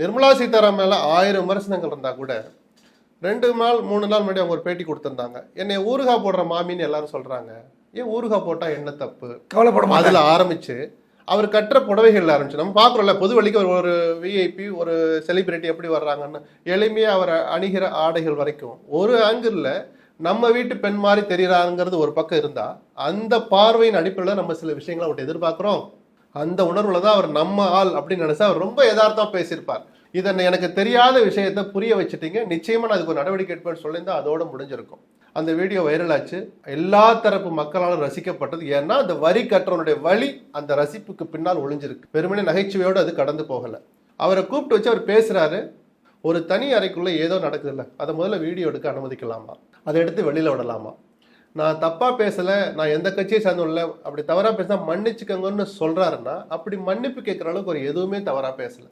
நிர்மலா சீதாராமன் மேல 1000 விமர்சனங்கள் இருந்தா கூட 2 நாள் 3 நாள் முன்னாடி அவங்க ஒரு பேட்டி கொடுத்திருந்தாங்க. என்னை ஊறுகா போடுற மாமின்னு எல்லாரும் சொல்றாங்க. ஏன் ஊறுகா போட்டா என்ன தப்பு? கவலைப்பட மாட்டாங்க. அதுல ஆரம்பிச்சு அவர் கட்டுற புடவைகள்ல ஆரம்பிச்சு நம்ம பாக்குறோம்ல, பொது வழிக்கு ஒரு விஐபி ஒரு செலிபிரிட்டி எப்படி வர்றாங்கன்னு எளிமையா அவர் அணிகிற ஆடைகள் வரைக்கும் ஒரு ஆங்கிள் நம்ம வீட்டு பெண் மாதிரி தெரியறாங்கிறது ஒரு பக்கம் இருந்தா, அந்த பார்வையின் அடிப்படையில் நம்ம சில விஷயங்களை அவர்கிட்ட எதிர்பார்க்கிறோம். அந்த உணர்வுல தான் அவர் நம்ம ஆள் அப்படின்னு நினைச்சா அவர் ரொம்ப யதார்த்தமா பேசியிருப்பார். இதை எனக்கு தெரியாத விஷயத்த புரிய வச்சுட்டீங்க, நிச்சயமா நான் அதுக்கு ஒரு நடவடிக்கை எடுப்பேன்னு சொல்லியிருந்தா அதோட முடிஞ்சிருக்கும். அந்த வீடியோ வைரல் ஆச்சு, எல்லா தரப்பு மக்களாலும் ரசிக்கப்பட்டது. ஏன்னா அந்த வரி கட்டுறவனுடைய வழி அந்த ரசிப்புக்கு பின்னால் ஒளிஞ்சிருக்கு. வெறுமனே நகைச்சுவையோடு அது கடந்து போகல. அவரை கூப்பிட்டு வச்சு அவர் பேசுறாரு. ஒரு தனி அறைக்குள்ள ஏதோ நடக்குதுல்ல, அதை முதல்ல வீடியோ எடுக்க அனுமதிக்கலாமா, அதை எடுத்து வெளியில விடலாமா? நான் தப்பா பேசல, நான் எந்த கட்சியை சார்ந்துள்ள, அப்படி தவறா பேசினா மன்னிச்சுக்கோங்கன்னு சொல்றாருன்னா, அப்படி மன்னிப்பு கேட்கிற அளவுக்கு ஒரு எதுவுமே தவறா பேசல.